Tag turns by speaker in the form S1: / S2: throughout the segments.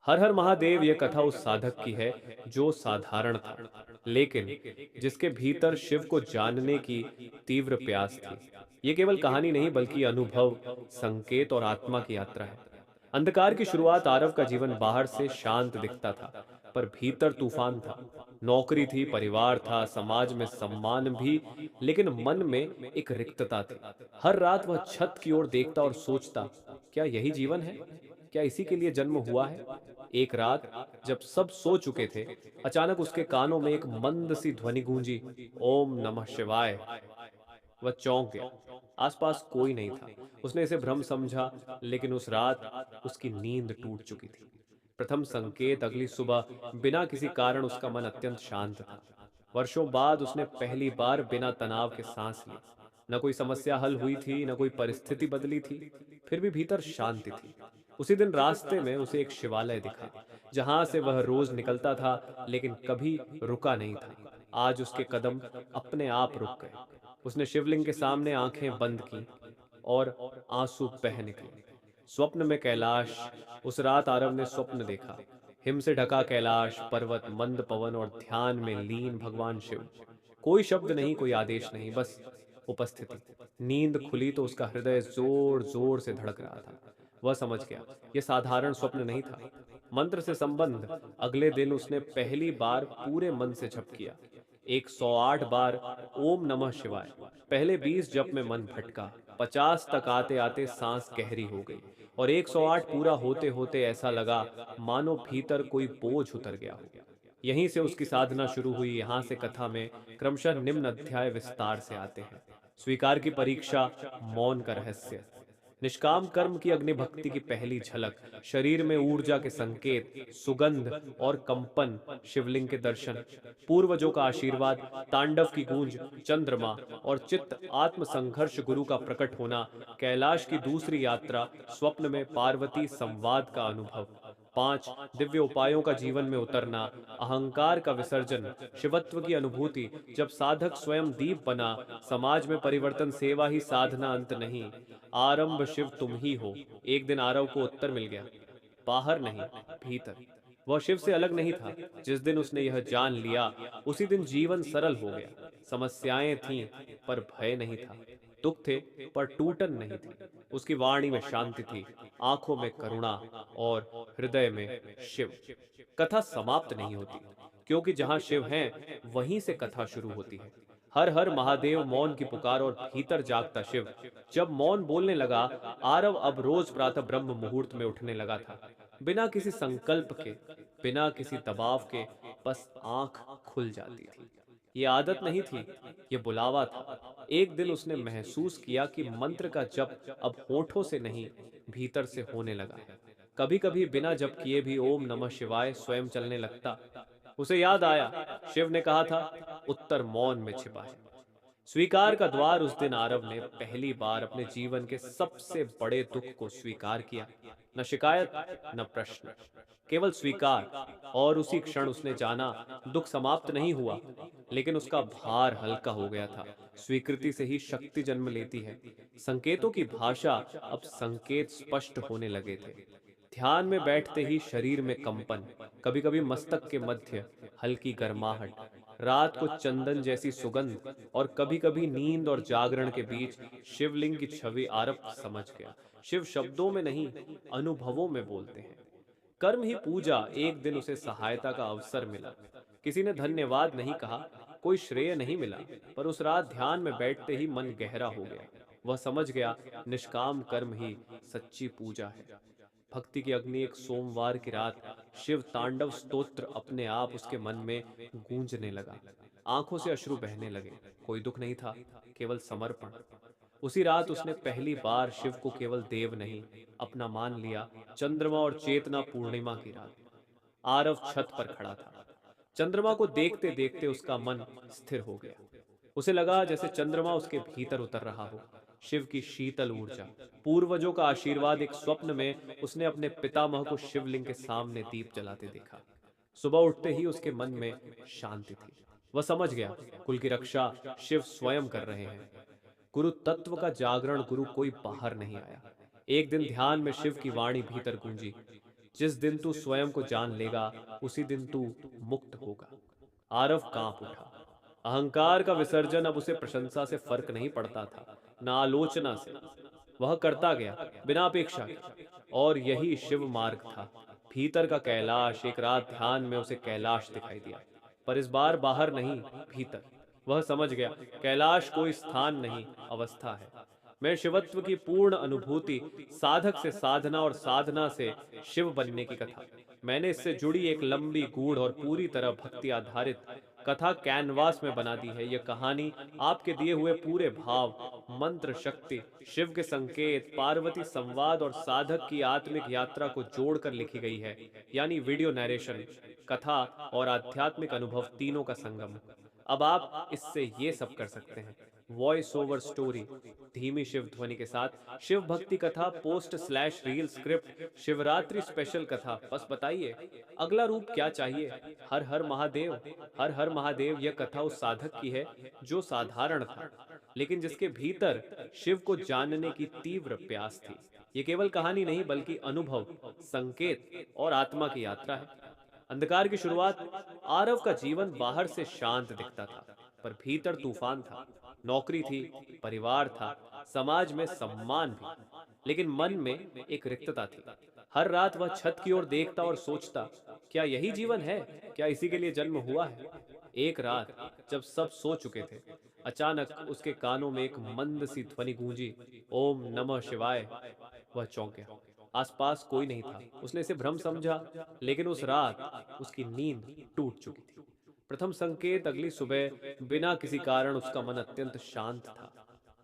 S1: हर हर महादेव यह कथा उस साधक की है जो साधारण था, लेकिन जिसके भीतर शिव को जानने की तीव्र प्यास थी। यह केवल कहानी नहीं बल्कि अनुभव, संकेत और आत्मा की यात्रा है। अंधकार की शुरुआत आरव का जीवन बाहर से शांत दिखता था, पर भीतर तूफान था। नौकरी थी, परिवार था, समाज में सम्मान भी, लेकिन मन में एक रिक्तता थी। हर रात वह छत की ओर देखता और सोचता, क्या यही जीवन है? क्या इसी के लिए जन्म हुआ है? एक रात जब सब सो चुके थे, अचानक उसके कानों में एक मंद सी ध्वनि गूंजी, ओम नमः शिवाय। वह चौंक गया। आसपास कोई नहीं था। उसने इसे भ्रम समझा, लेकिन उस रात उसकी नींद टूट चुकी थी। प्रथम संकेत अगली सुबह, बिना किसी कारण उसका मन अत्यंत शांत था। वर्षों बाद उसने पहली बार बिना तनाव के सांस ली। न कोई समस्या हल हुई थी, न कोई परिस्थिति बदली थी, फिर भी भीतर शांति थी। उसी दिन रास्ते में उसे एक शिवालय दिखा, जहां से वह रोज निकलता था, लेकिन कभी रुका नहीं था। आज उसके कदम अपने आप रुक गए। उसने शिवलिंग के सामने आंखें बंद की और आंसू बह निकले। स्वप्न में कैलाश। उस रात आरव ने स्वप्न देखा। हिम से ढका कैलाश, पर्वत, मंद पवन और ध्यान में लीन भगवान शिव। कोई शब्द नहीं, कोई आदेश नहीं, बस उपस्थिति। नींद खुली तो उसका हृदय जोर जोर से धड़क रहा था। वह समझ गया, यह साधारण स्वप्न नहीं था। मंत्र से संबंध। अगले दिन उसने पहली बार पूरे मन से जप किया। 108 बार ओम नमः शिवाय। पहले 20 जप में मन भटका, 50 तक आते आते सांस गहरी हो गई, और 108 पूरा होते होते ऐसा लगा मानो भीतर कोई बोझ उतर गया हो। यहीं से उसकी साधना शुरू हुई। यहां से कथा में क्रमशः निम्न अध्याय विस्तार से आते हैं। स्वीकार की परीक्षा, मौन का रहस्य, निष्काम कर्म की अग्नि भक्ति की पहली झलक, शरीर में ऊर्जा के संकेत, सुगंध और कंपन, शिवलिंग के दर्शन, पूर्वजों का आशीर्वाद, तांडव की गूंज, चंद्रमा और चित्त आत्म संघर्ष, गुरु का प्रकट होना, कैलाश की दूसरी यात्रा, स्वप्न में पार्वती संवाद का अनुभव। 5 दिव्य उपायों का जीवन में उतरना, अहंकार का विसर्जन, शिवत्व की अनुभूति, जब साधक स्वयं दीप बना, समाज में परिवर्तन, सेवा ही साधना अंत नहीं, आरंभ शिव तुम ही हो। एक दिन आरव को उत्तर मिल गया, बाहर नहीं, भीतर। वह शिव से अलग नहीं था। जिस दिन उसने यह जान लिया, उसी दिन जीवन सरल हो गया। समस्याएं थीं, पर भय नहीं था। दुख थे, पर टूटन नहीं थी। उसकी वाणी में शांति थी, आंखों में करुणा और हृदय में शिव। कथा समाप्त नहीं होती, क्योंकि जहां शिव हैं, वहीं से कथा शुरू होती है। हर हर महादेव मौन की पुकार और भीतर जागता शिव। जब मौन बोलने लगा, आरव अब रोज प्रातः ब्रह्म मुहूर्त में उठने लगा था। बिना किसी संकल्प के, बिना किसी दबाव के, बस आंख खुल जाती थी। ये आदत नहीं थी, ये बुलावा था। एक दिन उसने महसूस किया कि मंत्र का जप अब होठों से नहीं, भीतर से होने लगा है। कभी कभी बिना जप किए भी ओम नमः शिवाय स्वयं चलने लगता। उसे याद आया, शिव ने कहा था, उत्तर मौन में छिपा है। स्वीकार का द्वार। उस दिन आरव ने पहली बार अपने जीवन के सबसे बड़े दुख को स्वीकार किया। न शिकायत, न प्रश्न, केवल स्वीकार। और उसी क्षण उसने जाना, दुख समाप्त नहीं हुआ, लेकिन उसका भार हल्का हो गया था। स्वीकृति से ही शक्ति जन्म लेती है। संकेतों की भाषा, अब संकेत स्पष्ट होने लगे थे। ध्यान में बैठते ही शरीर में कंपन, कभी कभी मस्तक के मध्य हल्की गर्माहट, रात को चंदन जैसी सुगंध, और कभी कभी नींद और जागरण के बीच शिवलिंग की छवि। आरव समझ गया, शिव शब्दों में नहीं, अनुभवों में बोलते हैं। कर्म ही पूजा। एक दिन उसे सहायता का अवसर मिला। किसी ने धन्यवाद नहीं कहा, कोई श्रेय नहीं मिला, पर उस रात ध्यान में बैठते ही मन गहरा हो गया। वह समझ गया, निष्काम कर्म ही सच्ची पूजा है। भक्ति की अग्नि। एक सोमवार की रात शिव तांडव स्तोत्र अपने आप उसके मन में गूंजने लगा। आंखों से अश्रु बहने लगे। कोई दुख नहीं था, केवल समर्पण। उसी रात उसने पहली बार शिव को केवल देव नहीं, अपना मान लिया। चंद्रमा और चेतना पूर्णिमा की रात। आरव छत पर खड़ा था। चंद्रमा को देखते देखते उसका मन स्थिर हो गया। उसे लगा जैसे चंद्रमा उसके भीतर उतर रहा हो। शिव की शीतल ऊर्जा, पूर्वजों का आशीर्वाद। एक स्वप्न में उसने अपने पितामह को शिवलिंग के सामने दीप जलाते देखा। सुबह उठते ही उसके मन में शांति थी। वह समझ गया, कुल की रक्षा शिव स्वयं कर रहे हैं। गुरु तत्व का जागरण। गुरु कोई बाहर नहीं आया। एक दिन ध्यान में शिव की वाणी भीतर गूंजी, जिस दिन तू स्वयं को जान लेगा उसी दिन तू मुक्त होगा। आरव कांप उठा। अहंकार का विसर्जन अब उसे प्रशंसा से फर्क नहीं पड़ता था, न आलोचना से। वह करता गया बिना अपेक्षा के, और यही शिव मार्ग था। भीतर का कैलाश, एक रात ध्यान में उसे कैलाश दिखाई दिया, पर इस बार बाहर नहीं, भीतर। वह समझ गया, कैलाश कोई स्थान नहीं, अवस्था है। मैं शिवत्व की पूर्ण अनुभूति, साधक से साधना और साधना से शिव बनने की कथा। मैंने इससे जुड़ी एक लंबी, गूढ़ और पूरी तरह भक्ति आधारित कथा कैनवास में बना दी है। यह कहानी आपके दिए हुए पूरे भाव, मंत्र शक्ति, शिव के संकेत, पार्वती संवाद और साधक की आत्मिक यात्रा को जोड़कर लिखी गई है। यानी वीडियो नरेशन, कथा और आध्यात्मिक अनुभव तीनों का संगम। अब आप इससे ये सब कर सकते हैं। वॉइस ओवर स्टोरी, धीमी शिव ध्वनि के साथ, शिव भक्ति कथा, post slash reel script, Shivratri special कथा। बस बताइए अगला रूप क्या चाहिए। हर हर महादेव। हर हर महादेव यह कथा उस साधक की है जो साधारण था, लेकिन जिसके भीतर शिव को जानने की तीव्र प्यास थी। ये केवल कहानी नहीं बल्कि अनुभव, संकेत और आत्मा की यात्रा है। अंधकार की शुरुआत। आरव का जीवन बाहर से शांत दिखता था, पर भीतर तूफान था। नौकरी थी, परिवार था, समाज में सम्मान भी, लेकिन मन में एक रिक्तता थी। हर रात वह छत की ओर देखता और सोचता, क्या यही जीवन है? क्या इसी के लिए जन्म हुआ है? एक रात जब सब सो चुके थे, अचानक उसके कानों में एक मंद सी ध्वनि गूंजी, ओम नमः शिवाय। वह चौंक गया। आसपास कोई नहीं था। उसने इसे भ्रम समझा, लेकिन उस रात उसकी नींद टूट चुकी थी। प्रथम संकेत अगली सुबह, बिना किसी कारण उसका मन अत्यंत शांत था।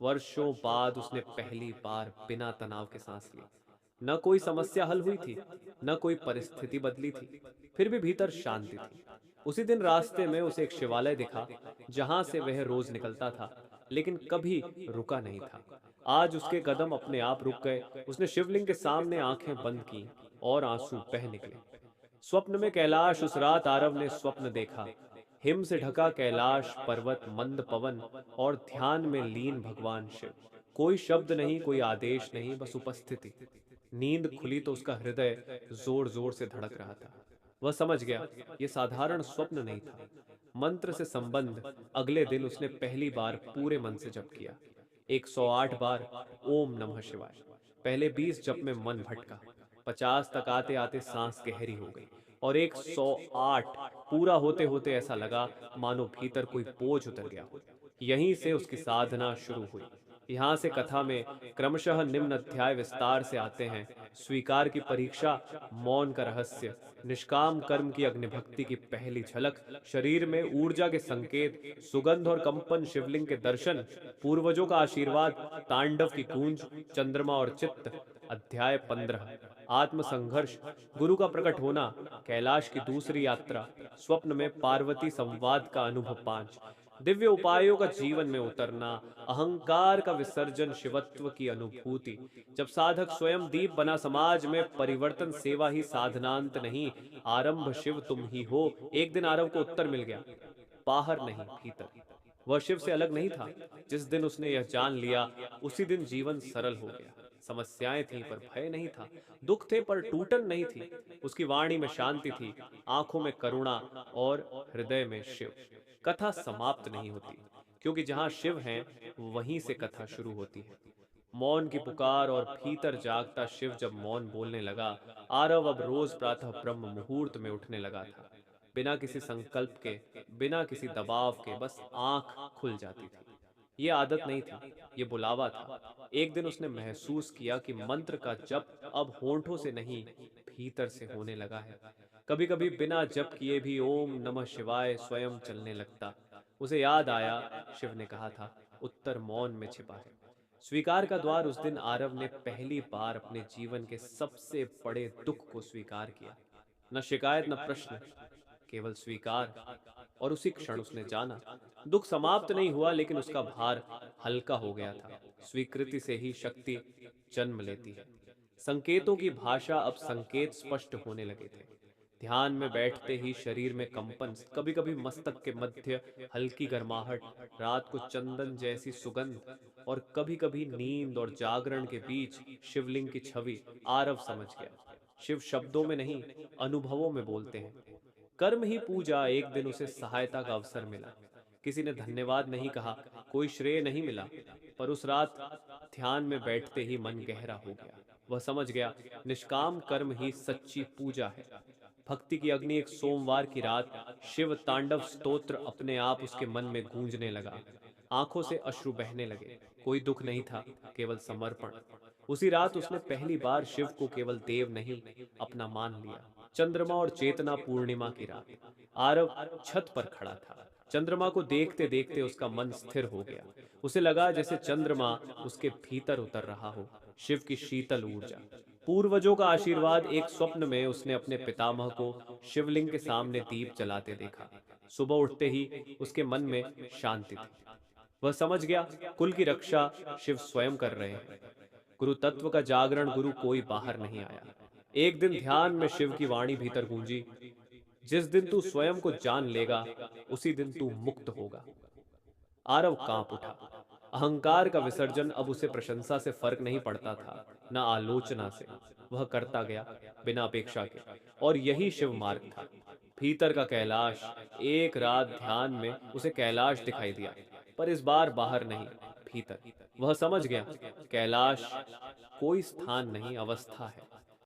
S1: वर्षों बाद उसने पहली बार बिना तनाव के सांस ली। न कोई समस्या हल हुई थी, न कोई परिस्थिति बदली थी, फिर भी भीतर शांति थी। उसी दिन रास्ते में उसे एक शिवालय दिखा, जहां से वह रोज निकलता था, लेकिन कभी रुका नहीं था। आज उसके कदम अपने आप रुक गए। उसने शिवलिंग के सामने आंखें बंद की और आंसू बह निकले। स्वप्न में कैलाश। उस रात आरव ने स्वप्न देखा, हिम से ढका कैलाश पर्वत, मंद पवन और ध्यान में लीन भगवान शिव। कोई शब्द नहीं, कोई आदेश नहीं, बस उपस्थिति। नींद खुली तो उसका हृदय जोर जोर से धड़क रहा था। वह समझ गया, यह साधारण स्वप्न नहीं था। मंत्र से संबंध। अगले दिन उसने पहली बार पूरे मन से जप किया, 108 बार ओम नमः शिवाय। पहले 20 जप में मन भटका, 50 तक आते आते सांस गहरी हो गई, और 108 पूरा होते होते ऐसा लगा मानो भीतर कोई बोझ उतर गया हो। यहीं से उसकी साधना शुरू हुई। यहाँ से कथा में क्रमशः निम्न अध्याय विस्तार से आते हैं। स्वीकार की परीक्षा, मौन का रहस्य, निष्काम कर्म की अग्निभक्ति की पहली झलक, शरीर में ऊर्जा के संकेत, सुगंध और कंपन, शिवलिंग के दर्शन, पूर्वजों का आशीर्वाद, तांडव की गूंज, चंद्रमा और चित्त। अध्याय 15, आत्म संघर्ष, गुरु का प्रकट होना, कैलाश की दूसरी यात्रा, स्वप्न में पार्वती संवाद का अनुभव 5, दिव्य उपायों का जीवन में उतरना, अहंकार का विसर्जन, शिवत्व की अनुभूति। जब साधक स्वयं दीप बना, समाज में परिवर्तन, सेवा ही साधनांत नहीं, आरंभ शिव तुम ही हो। एक दिन आरव को उत्तर मिल गया, बाहर नहीं, भीतर। वह शिव से अलग नहीं था। जिस दिन उसने यह जान लिया, उसी दिन जीवन सरल हो गया। समस्याएं थीं पर भय नहीं था, दुख थे पर टूटन नहीं थी। उसकी वाणी में शांति थी, आंखों में करुणा और हृदय में शिव। कथा समाप्त नहीं होती, क्योंकि जहां शिव हैं वहीं से कथा शुरू होती है। मौन की पुकार। और भीतर जागता शिव जब मौन बोलने लगा, आरव अब रोज प्रातः ब्रह्म मुहूर्त में उठने लगा था। बिना किसी संकल्प के, बिना किसी दबाव के, बस आंख खुल जाती थी। ये आदत नहीं थी, ये बुलावा था। एक दिन उसने महसूस किया कि मंत्र का जप अब होंठों से नहीं, भीतर से होने लगा है। कभी कभी बिना जप किए भी ओम नमः शिवाय स्वयं चलने लगता। उसे याद आया, शिव ने कहा था, उत्तर मौन में छिपा है। स्वीकार का द्वार। उस दिन आरव ने पहली बार अपने जीवन के सबसे बड़े दुख को स्वीकार किया। न शिकायत, न प्रश्न, केवल स्वीकार। और उसी क्षण उसने जाना, दुख समाप्त नहीं हुआ, लेकिन उसका भार हल्का हो गया था। स्वीकृति से ही शक्ति जन्म लेती है। संकेतों की भाषा। अब संकेत स्पष्ट होने लगे थे। ध्यान में बैठते ही शरीर में कंपन, कभी कभी मस्तक के मध्य हल्की गर्माहट, रात को चंदन जैसी सुगंध, और कभी कभी नींद और जागरण के बीच शिवलिंग की छवि। आरव समझ गया, शिव शब्दों में नहीं, अनुभवों में बोलते हैं। कर्म ही पूजा। एक दिन उसे सहायता का अवसर मिला। किसी ने धन्यवाद नहीं कहा, कोई श्रेय नहीं मिला, पर उस रात ध्यान में बैठते ही मन गहरा हो गया। वह समझ गया, निष्काम कर्म ही सच्ची पूजा है। भक्ति की अग्नि। एक सोमवार की रात शिव तांडव स्तोत्र अपने आप उसके मन में गूंजने लगा। आंखों से अश्रु बहने लगे। कोई दुख नहीं था, केवल समर्पण। उसी रात उसने पहली बार शिव को केवल देव नहीं, अपना मान लिया। चंद्रमा और चेतना। पूर्णिमा की रात। आरव छत पर खड़ा था। चंद्रमा को देखते देखते उसका मन स्थिर हो गया। उसे लगा जैसे चंद्रमा उसके भीतर उतर रहा हो, शिव की शीतल ऊर्जा। पूर्वजों का आशीर्वाद। एक स्वप्न में उसने अपने पितामह को शिवलिंग के सामने दीप जलाते देखा। सुबह उठते ही उसके मन में शांति थी। वह समझ गया, कुल की रक्षा शिव स्वयं कर रहे हैं। गुरु तत्व का जागरण। गुरु कोई बाहर नहीं आया। एक दिन ध्यान में शिव की वाणी भीतर गूंजी, जिस दिन तू स्वयं को जान लेगा, उसी दिन तू मुक्त होगा। आरव कांप उठा। अहंकार का विसर्जन। अब उसे प्रशंसा से फर्क नहीं पड़ता था, न आलोचना से। वह करता गया, बिना अपेक्षा के। और यही शिव मार्ग था। भीतर का कैलाश। एक रात ध्यान में उसे कैलाश दिखाई दिया, पर इस बार बाहर नहीं, भीतर। वह समझ गया, कैलाश कोई स्थान नहीं, अवस्था है।